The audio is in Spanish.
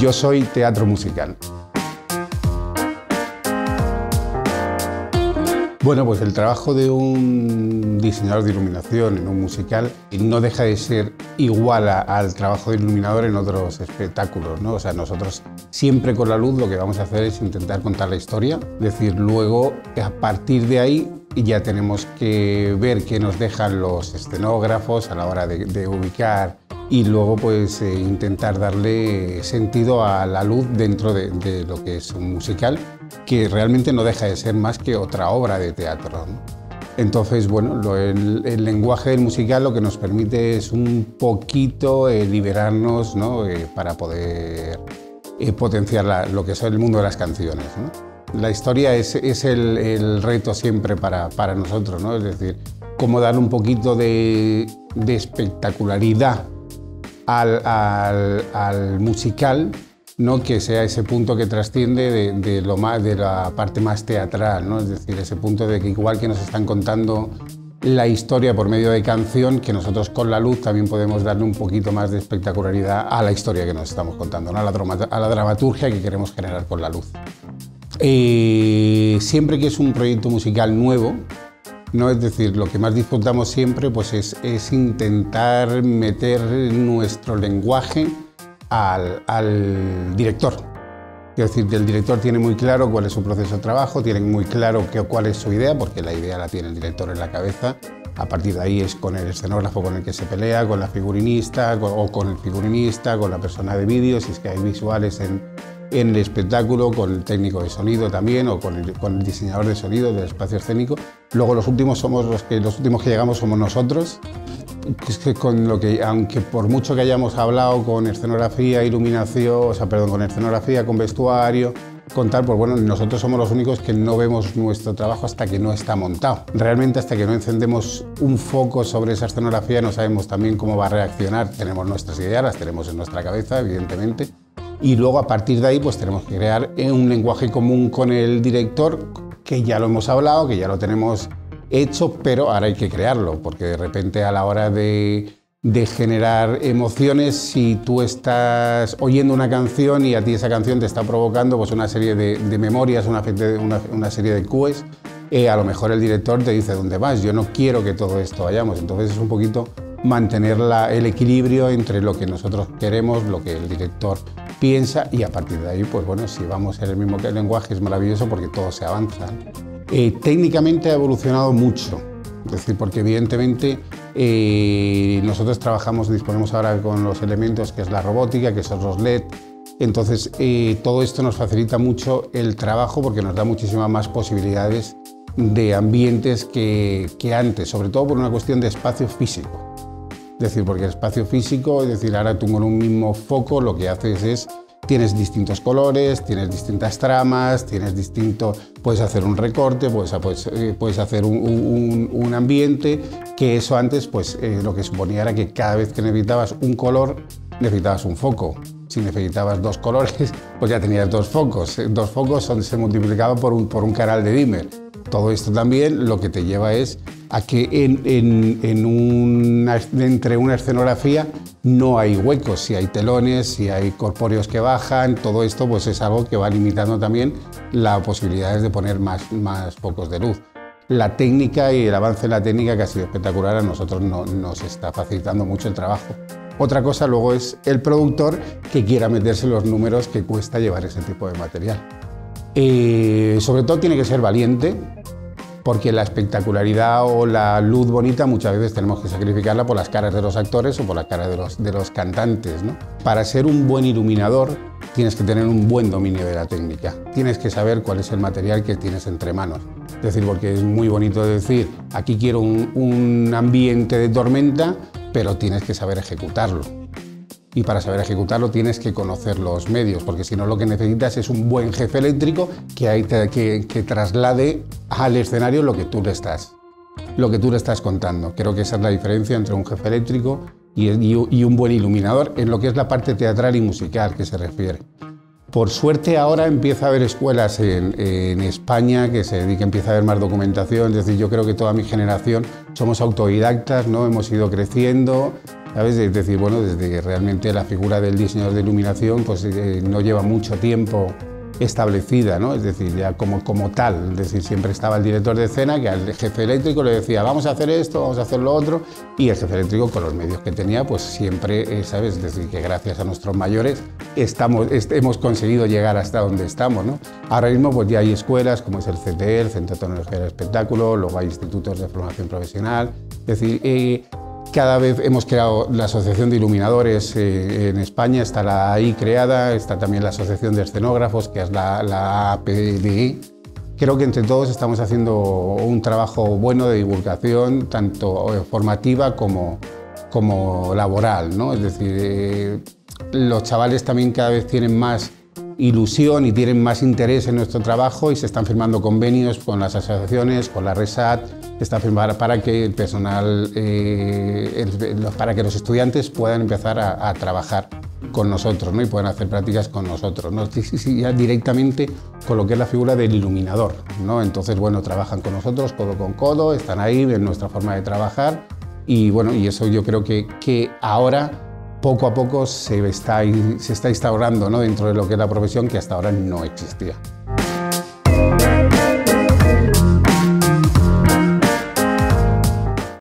Yo soy teatro musical. Bueno, pues el trabajo de un diseñador de iluminación en un musical no deja de ser igual al trabajo de iluminador en otros espectáculos, ¿no? O sea, nosotros siempre con la luz lo que vamos a hacer es intentar contar la historia, es decir, luego a partir de ahí ya tenemos que ver qué nos dejan los escenógrafos a la hora de ubicar y luego pues intentar darle sentido a la luz dentro de lo que es un musical, que realmente no deja de ser más que otra obra de teatro, ¿no? Entonces, bueno, el lenguaje del musical lo que nos permite es un poquito liberarnos, ¿no? Para poder potenciar lo que es el mundo de las canciones, ¿no? La historia es el reto siempre para nosotros, ¿no? Es decir, cómo darle un poquito de espectacularidad al musical, ¿no? Que sea ese punto que trasciende de la parte más teatral, ¿no? Es decir, ese punto de que igual que nos están contando la historia por medio de canción, que nosotros con la luz también podemos darle un poquito más de espectacularidad a la historia que nos estamos contando, ¿no? A la dramaturgia que queremos generar con la luz. Siempre que es un proyecto musical nuevo, ¿no? Es decir, lo que más disfrutamos siempre pues es intentar meter nuestro lenguaje al director. Es decir, el director tiene muy claro cuál es su proceso de trabajo, tiene muy claro cuál es su idea, porque la idea la tiene el director en la cabeza. A partir de ahí es con el escenógrafo con el que se pelea, con la figurinista, o con el figurinista, con la persona de vídeo, si es que hay visuales en el espectáculo, con el técnico de sonido también, o con el diseñador de sonido del espacio escénico. Luego los últimos que llegamos somos nosotros. Es que con lo que, aunque por mucho que hayamos hablado con escenografía, iluminación, o sea, perdón, con escenografía, con vestuario, con tal, pues bueno, nosotros somos los únicos que no vemos nuestro trabajo hasta que no está montado. Realmente hasta que no encendemos un foco sobre esa escenografía no sabemos también cómo va a reaccionar. Tenemos nuestras ideas, las tenemos en nuestra cabeza, evidentemente, y luego a partir de ahí pues tenemos que crear un lenguaje común con el director, que ya lo hemos hablado, que ya lo tenemos hecho, pero ahora hay que crearlo, porque de repente a la hora de generar emociones, si tú estás oyendo una canción y a ti esa canción te está provocando pues una serie de memorias, una serie de cues, a lo mejor el director te dice ¿dónde vas? Yo no quiero que todo esto vayamos. Entonces es un poquito mantener el equilibrio entre lo que nosotros queremos, lo que el director piensa, y a partir de ahí, pues bueno, si vamos en el mismo lenguaje es maravilloso porque todo se avanza. Técnicamente ha evolucionado mucho, es decir, porque evidentemente nosotros disponemos ahora con los elementos que es la robótica, que son los LED, entonces todo esto nos facilita mucho el trabajo porque nos da muchísimas más posibilidades de ambientes que antes, sobre todo por una cuestión de espacio físico. Es decir, porque el espacio físico, es decir, ahora tú con un mismo foco lo que haces es tienes distintos colores, tienes distintas tramas, puedes hacer un recorte, puedes hacer un ambiente, que eso antes pues, lo que suponía era que cada vez que necesitabas un color, necesitabas un foco. Si necesitabas dos colores, pues ya tenías dos focos. Dos focos se multiplicaban por un canal de dimmer. Todo esto también lo que te lleva es a que entre una escenografía no hay huecos, si hay telones, si hay corpóreos que bajan, todo esto pues es algo que va limitando también las posibilidades de poner más focos de luz. La técnica y el avance en la técnica, que ha sido espectacular, a nosotros nos está facilitando mucho el trabajo. Otra cosa luego es el productor que quiera meterse los números que cuesta llevar ese tipo de material. Sobre todo tiene que ser valiente, porque la espectacularidad o la luz bonita muchas veces tenemos que sacrificarla por las caras de los actores o por las caras de los cantantes, ¿no? Para ser un buen iluminador tienes que tener un buen dominio de la técnica, tienes que saber cuál es el material que tienes entre manos. Es decir, porque es muy bonito decir, aquí quiero un ambiente de tormenta, pero tienes que saber ejecutarlo. Y para saber ejecutarlo tienes que conocer los medios, porque si no lo que necesitas es un buen jefe eléctrico que traslade al escenario lo que tú le estás contando. Creo que esa es la diferencia entre un jefe eléctrico y un buen iluminador en lo que es la parte teatral y musical que se refiere. Por suerte ahora empieza a haber escuelas en España que empieza a haber más documentación, es decir, yo creo que toda mi generación somos autodidactas, ¿no? Hemos ido creciendo ¿sabes? Es decir, bueno, desde que realmente la figura del diseñador de iluminación pues, no lleva mucho tiempo establecida, ¿no? Es decir, ya como tal, es decir, siempre estaba el director de escena que al jefe eléctrico le decía vamos a hacer esto, vamos a hacer lo otro, y el jefe eléctrico con los medios que tenía pues siempre, ¿sabes? Es decir, que gracias a nuestros mayores hemos conseguido llegar hasta donde estamos, ¿no? Ahora mismo pues ya hay escuelas como es el CTE, el Centro de Tecnología del Espectáculo, luego hay institutos de formación profesional, es decir, cada vez hemos creado la Asociación de Iluminadores en España, está ahí creada, está también la Asociación de Escenógrafos, que es la APDI. Creo que entre todos estamos haciendo un trabajo bueno de divulgación, tanto formativa como laboral, ¿no? Es decir, los chavales también cada vez tienen más ilusión y tienen más interés en nuestro trabajo y se están firmando convenios con las asociaciones, con la RESAT, está firmada para que el personal, para que los estudiantes puedan empezar a trabajar con nosotros, ¿no? Y puedan hacer prácticas con nosotros, ¿no? Sí, ya directamente con lo que es la figura del iluminador, ¿no? Entonces, bueno, trabajan con nosotros codo con codo, están ahí, ven nuestra forma de trabajar y, bueno, y eso yo creo que ahora poco a poco se está instaurando, ¿no? Dentro de lo que es la profesión que hasta ahora no existía.